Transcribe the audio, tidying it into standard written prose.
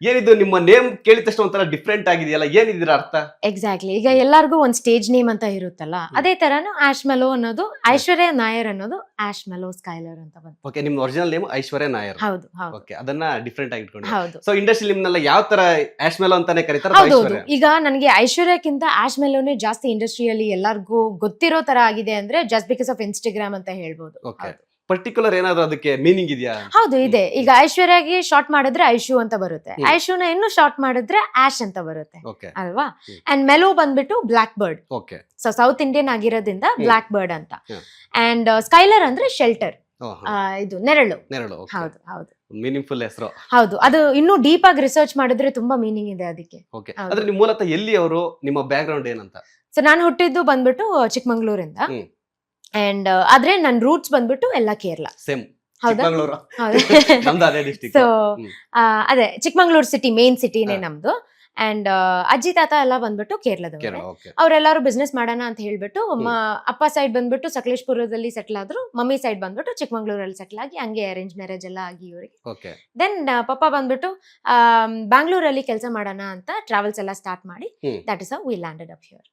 ಏನಿದು ನಿಮ್ಮ ನೇಮ್ ಕೇಳಿದ ತಕ್ಷಣ ಒಂಥರ ಡಿಫ್ರೆಂಟ್ ಆಗಿದೆಯಲ್ಲ, ಏನಿದ್ರ ಅರ್ಥ? ಎಕ್ಸಾಕ್ಟ್ಲಿ. ಈಗ ಎಲ್ಲಾರ್ಗು ಒಂದ್ ಸ್ಟೇಜ್ ನೇಮ್ ಅಂತ ಇರುತ್ತಲ್ಲ, ಅದೇ ತರಾನು ಆಶ್ ಮೆಲೋ ಅನ್ನೋದು, ಐಶ್ವರ್ಯ ನಾಯರ್ ಅನ್ನೋದು ಆಶ್ ಮೆಲೋ ಸ್ಕೈಲರ್ ಅಂತ ಬಂತು. ಓಕೆ, ನಿಮ್ ಒರಿಜಿನಲ್ ನೇಮ್ ಐಶ್ವರ್ಯ ನಾಯರ್. ಹೌದು ಹೌದು ಓಕೆ, ಅದನ್ನ ಡಿಫ್ರೆಂಟ್ ಆಗಿ ಇಟ್ಕೊಂಡಿದ್ದೀರಾ. ಹೌದು ಸೊ ಇಂಡಸ್ಟ್ರಿ ನಿಮ್ನೆಲ್ಲ ಯಾವ ತರ ಆಶ್ ಮೆಲೋ ಅಂತಾನೆ ಕರೀತಾರೆ ಹೌದು ಹೌದು. ಐಶ್ವರ್ಯ? ಈಗ ನನಗೆ ಐಶ್ವರ್ಯಕ್ಕಿಂತ ಆಶ್ ಮೆಲೋನೇ ಜಾಸ್ತಿ ಇಂಡಸ್ಟ್ರಿಯಲ್ಲಿ ಎಲ್ಲಾರ್ಗೂ ಗೊತ್ತಿರೋ ತರ ಆಗಿದೆ ಅಂದ್ರೆ ಜಸ್ಟ್ ಬಿಕಾಸ್ ಆಫ್ ಇನ್ಸ್ಟಾಗ್ರಾಮ್ ಅಂತ ಹೇಳ್ಬೋದು. ಓಕೆ, ಪರ್ಟಿಕ್ಯುಲರ್ ಏನಾದ್ರು ಅದಕ್ಕೆ ಮೀನಿಂಗ್ ಇದೆಯಾ? ಹೌದು ಇದೆ. ಈಗ ಐಶ್ವರ್ಯಾಗಿ ಶಾರ್ಟ್ ಮಾಡಿದ್ರೆ ಐಶು ಅಂತ ಬರುತ್ತೆ, ಐಶುನ ಇನ್ನು ಶಾರ್ಟ್ ಮಾಡಿದ್ರೆ ಆಶ್ ಅಂತ ಬರುತ್ತೆ ಓಕೆ ಅಲ್ವಾ. ಅಂಡ್ ಮೆಲೋ ಬಂದ್ಬಿಟ್ಟು black bird, okay, so south Indian ಆಗಿರೋದ್ರಿಂದ ಬ್ಲಾಕ್ ಬರ್ಡ್ ಅಂತ. ಅಂಡ್ ಸ್ಕೈಲರ್ ಅಂದ್ರೆ ಶೆಲ್ಟರ್, ಇದು ನೆರಳು. ನೆರಳು. ಹೌದು ಹೌದು ಮೀನಿಂಗ್ಫುಲ್ ಹೆಸರು. ಹೌದು, ಅದು ಇನ್ನೂ ಡೀಪ್ ಆಗಿ ರಿಸರ್ಚ್ ಮಾಡಿದ್ರೆ ತುಂಬಾ ಮೀನಿಂಗ್ ಇದೆ ಅದಕ್ಕೆ. ಓಕೆ, ಅಂದ್ರೆ ನೀವು ಮೂಲತಃ ಎಲ್ಲಿ ಅವರು, ನಿಮ್ಮ ಬ್ಯಾಕ್ ಗ್ರೌಂಡ್ ಏನಂತ? ಸೊ ನಾನು ಹುಟ್ಟಿದ್ದು ಬಂದ್ಬಿಟ್ಟು ಚಿಕ್ಕಮಂಗ್ಳೂರಿಂದ, ಅಂಡ್ ಆದ್ರೆ ನನ್ ರೂಟ್ಸ್ ಬಂದ್ಬಿಟ್ಟು ಎಲ್ಲ ಕೇರಳ. ಸೇಮ್ ಹೌದಾ? ಚಿಕ್ಕಮಗಳೂರು, ನಮ್ದು ಅದೇ ಡಿಸ್ಟ್ರಿಕ್ಟ್. ಸೊ ಅದೇ ಚಿಕ್ಕಮಂಗ್ಳೂರ್ ಸಿಟಿ ಮೇನ್ ಸಿಟಿನೇ ನಮ್ದು. ಅಂಡ್ ಅಜ್ಜಿ ತಾತ ಎಲ್ಲ ಬಂದ್ಬಿಟ್ಟು ಕೇರಳದವ್ರೆ. ಅವರೆಲ್ಲರೂ ಬಿಸ್ನೆಸ್ ಮಾಡೋಣ ಅಂತ ಹೇಳ್ಬಿಟ್ಟು ಅಪ್ಪ ಸೈಡ್ ಬಂದ್ಬಿಟ್ಟು ಸಕಲೇಶ್ಪುರದಲ್ಲಿ ಸೆಟ್ಲ್ ಆದ್ರು, ಮಮ್ಮಿ ಸೈಡ್ ಬಂದ್ಬಿಟ್ಟು ಚಿಕ್ಕಮಂಗ್ಳೂರಲ್ಲಿ ಸೆಟ್ಲ್ ಆಗಿ ಹಂಗೆ ಅರೇಂಜ್ ಮ್ಯಾರೇಜ್ ಎಲ್ಲ ಆಗಿ ಇವರಿಗೆ. ದೆನ್ ಪಪ್ಪ ಬಂದ್ಬಿಟ್ಟು ಬ್ಯಾಂಗ್ಳೂರಲ್ಲಿ ಕೆಲಸ ಮಾಡೋಣ ಅಂತ ಟ್ರಾವೆಲ್ಸ್ ಎಲ್ಲ ಸ್ಟಾರ್ಟ್ ಮಾಡಿ, that is how we landed up here.